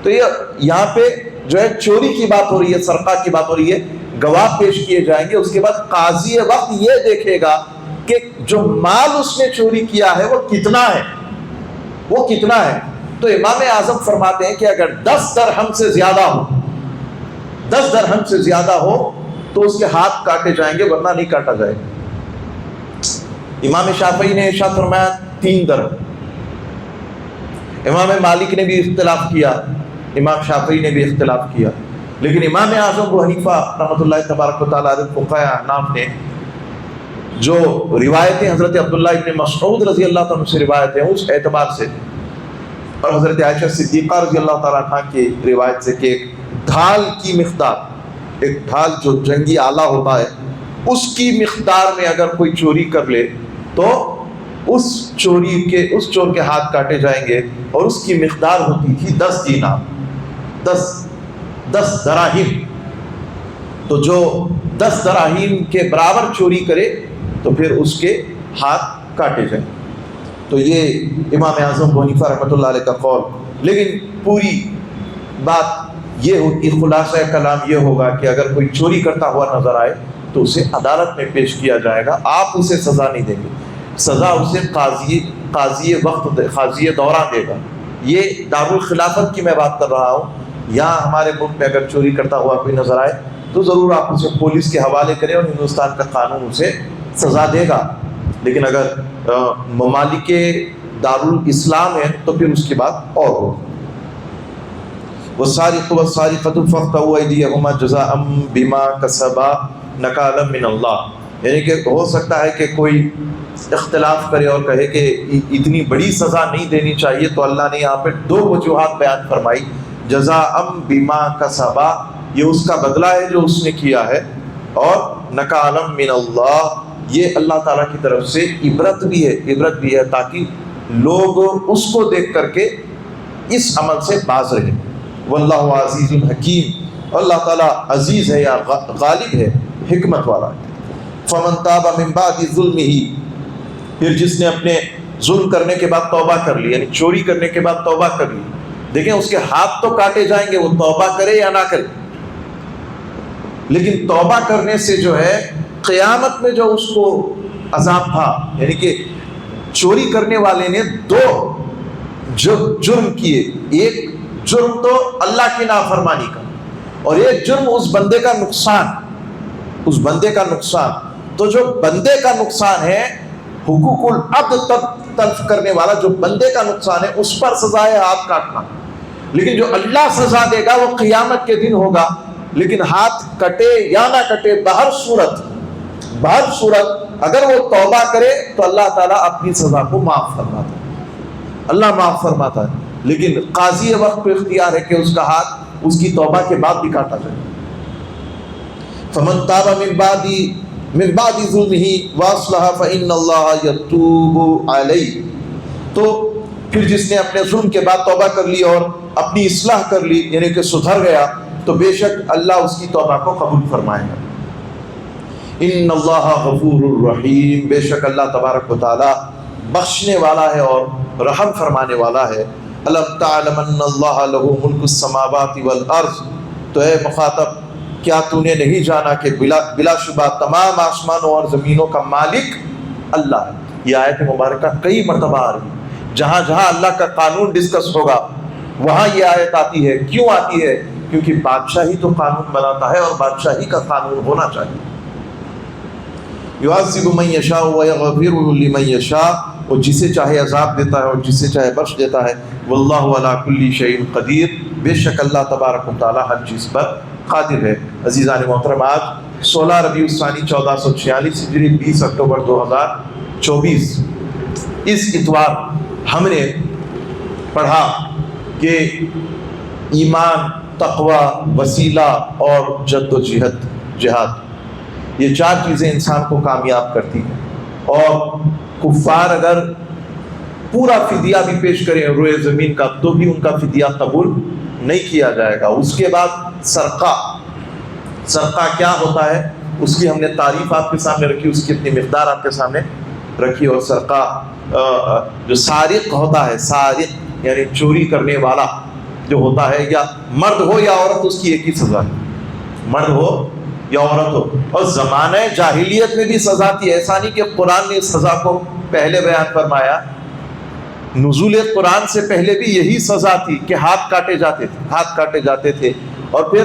تو یہ یہاں پہ جو ہے چوری کی بات ہو رہی ہے, سرقہ کی بات ہو رہی ہے. گواہ پیش کیے جائیں گے, اس کے بعد قاضی وقت یہ دیکھے گا کہ جو مال اس نے چوری کیا ہے وہ کتنا ہے. تو امام اعظم فرماتے ہیں کہ اگر 10 درہم سے زیادہ ہو تو اس کے ہاتھ کاٹے جائیں گے, ورنہ نہیں کاٹا جائے گا. امام شافعی نے ارشاد فرمایا 3 درہم. امام مالک نے بھی اختلاف کیا, امام شافعی نے بھی اختلاف کیا, لیکن امام اعظم ابو حنیفہ رحمۃ اللہ تبارک و تعالیٰ علیہ فقہاء احناف نے جو روایتیں حضرت عبداللہ ابن مسعود رضی اللہ عنہ سے روایت ہیں اس اعتبار سے, اور حضرت عائشہ صدیقہ رضی اللہ تعالیٰ عنہ کی روایت سے کہ ایک ڈھال کی مقدار, ایک ڈھال جو جنگی آلہ ہوتا ہے اس کی مقدار میں اگر کوئی چوری کر لے تو اس چور کے ہاتھ کاٹے جائیں گے. اور اس کی مقدار ہوتی تھی 10 دینار, 10 دراہم. تو جو 10 دراہم کے برابر چوری کرے تو پھر اس کے ہاتھ کاٹے جائیں. تو یہ امام اعظم ابو حنیفہ رحمۃ اللہ علیہ کا قول. لیکن پوری بات یہ ہوگی, خلاصہ کلام یہ ہوگا کہ اگر کوئی چوری کرتا ہوا نظر آئے تو اسے عدالت میں پیش کیا جائے گا. آپ اسے سزا نہیں دیں گے, سزا اسے قاضی دوران دے گا. یہ دارالخلافت کی میں بات کر رہا ہوں. یہاں ہمارے ملک میں اگر چوری کرتا ہوا کوئی نظر آئے تو ضرور آپ اسے پولیس کے حوالے کریں اور ہندوستان کا قانون اسے سزا دے گا. لیکن اگر ممالک دارالاسلام ہے تو پھر اس کی بات اور ہوگی. والسارق والسارقۃ فاقطعوا ایدیہما جزاء بما کسبا نکالا من اللہ. یعنی کہ ہو سکتا ہے کہ کوئی اختلاف کرے اور کہے کہ اتنی بڑی سزا نہیں دینی چاہیے, تو اللہ نے یہاں پہ 2 وجوہات بیان فرمائی. جزاء بما کسبا, یہ اس کا بدلہ ہے جو اس نے کیا ہے, اور نکالا من اللہ, یہ اللہ تعالیٰ کی طرف سے عبرت بھی ہے تاکہ لوگ اس کو دیکھ کر کے اس عمل سے باز رہیں. واللہ عزیز الحکیم, اللہ تعالیٰ عزیز ہے یا غالب ہے, حکمت والا ہے. فمن تاب من بعد ظلمہ, پھر جس نے اپنے ظلم کرنے کے بعد توبہ کر لی, یعنی چوری کرنے کے بعد توبہ کر لی. دیکھیں اس کے ہاتھ تو کاٹے جائیں گے, وہ توبہ کرے یا نہ کرے, لیکن توبہ کرنے سے جو ہے قیامت میں جو اس کو عذاب تھا, یعنی کہ چوری کرنے والے نے 2 جرم کیے. ایک جرم تو اللہ کی نافرمانی کا, اور ایک جرم اس بندے کا نقصان. تو جو بندے کا نقصان ہے, حقوق العبد تلف کرنے والا جو بندے کا نقصان ہے, اس پر سزا ہے ہاتھ کاٹنا. لیکن جو اللہ سزا دے گا وہ قیامت کے دن ہوگا لیکن ہاتھ کٹے یا نہ کٹے، بہر صورت اگر وہ توبہ کرے تو اللہ تعالیٰ اپنی سزا کو معاف فرماتا ہے، اللہ معاف فرماتا ہے. لیکن قاضی وقت کو اختیار ہے کہ اس کا ہاتھ اس کی توبہ کے بعد بھی کاٹا جائے. فمن تاب من بعد ظلمہ واصلح فإن اللہ یتوب علیہ. تو پھر جس نے اپنے ظلم کے بعد توبہ کر لی اور اپنی اصلاح کر لی، یعنی کہ سدھر گیا، تو بے شک اللہ اس کی توبہ کو قبول فرمائے گا. ان اللہ غفور الرحیم، بے شک اللہ تبارک و تعالی بخشنے والا ہے اور رحم فرمانے والا ہے. الم تعلم ان اللہ لہ ملک السماوات والارض، تو اے مخاطب کیا تو نے نہیں جانا کہ بلا شبہ تمام آسمانوں اور زمینوں کا مالک اللہ ہے. یہ آیت مبارکہ کئی مرتبہ آ رہی ہے، جہاں جہاں اللہ کا قانون ڈسکس ہوگا وہاں یہ آیت آتی ہے. کیوں آتی ہے؟ کیونکہ بادشاہی تو قانون بناتا ہے اور بادشاہی کا قانون ہونا چاہیے. یعذب من یشاء ویغفر لمن یشاء، وہ جسے چاہے عذاب دیتا ہے اور جسے چاہے بخش دیتا ہے. واللہ علی کل شیء قدیر، بے شک اللہ تبارک و تعالی ہر چیز پر قادر ہے. عزیزان محترم، آج 16 ربیع الثانی 1446 ہجری 20 اکتوبر 2024 اس اتوار ہم نے پڑھا کہ ایمان، تقوی، وسیلہ اور جد و جہاد، یہ 4 چیزیں انسان کو کامیاب کرتی ہیں. اور کفار اگر پورا فدیہ بھی پیش کریں روئے زمین کا تو بھی ان کا فدیہ قبول نہیں کیا جائے گا. اس کے بعد صدقہ کیا ہوتا ہے اس کی ہم نے تعریف آپ کے سامنے رکھی، اس کی اپنی مقدار آپ کے سامنے رکھی. اور صدقہ جو سارق ہوتا ہے، سارق یعنی چوری کرنے والا جو ہوتا ہے، یا مرد ہو یا عورت، اس کی ایک ہی سزا ہے، مرد ہو یا عورت ہو. اور زمانہ جاہلیت میں بھی سزا تھی، ایسا نہیں کہ قرآن نے اس سزا کو پہلے بیان فرمایا. نزول قرآن سے پہلے بھی یہی سزا تھی کہ ہاتھ کاٹے جاتے تھے. اور پھر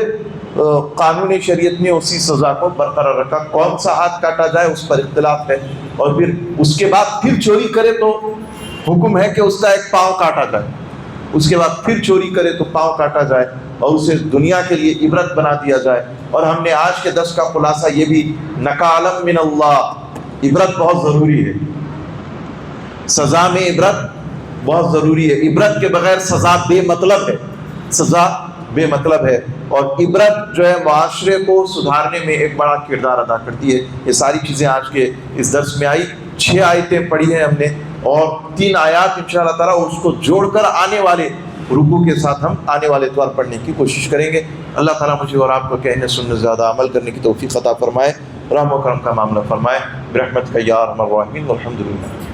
قانون شریعت نے اسی سزا کو برقرار رکھا. کون سا ہاتھ کاٹا جائے اس پر اختلاف ہے. اور پھر اس کے بعد پھر چوری کرے تو حکم ہے کہ اس کا ایک پاؤں کاٹا جائے. اس کے بعد پھر چوری کرے تو پاؤں کاٹا جائے اور اسے دنیا کے لیے عبرت بنا دیا جائے. اور ہم نے آج کے درس کا خلاصہ یہ بھی نکالا من اللہ، عبرت بہت ضروری ہے، سزا میں عبرت بہت ضروری ہے. عبرت کے بغیر سزا بے مطلب ہے. اور عبرت جو ہے معاشرے کو سدھارنے میں ایک بڑا کردار ادا کرتی ہے. یہ ساری چیزیں آج کے اس درس میں آئی. 6 آیتیں پڑھی ہیں ہم نے اور 3 آیات انشاءاللہ تعالیٰ اس کو جوڑ کر آنے والے رکوع کے ساتھ ہم آنے والے اتوار پڑھنے کی کوشش کریں گے. اللہ تعالیٰ مجھے اور آپ کو کہنے سننے زیادہ عمل کرنے کی توفیق عطا فرمائے، رحم و کرم کا معاملہ فرمائے برحمتک یا ارحم الراحمین. والحمد للہ.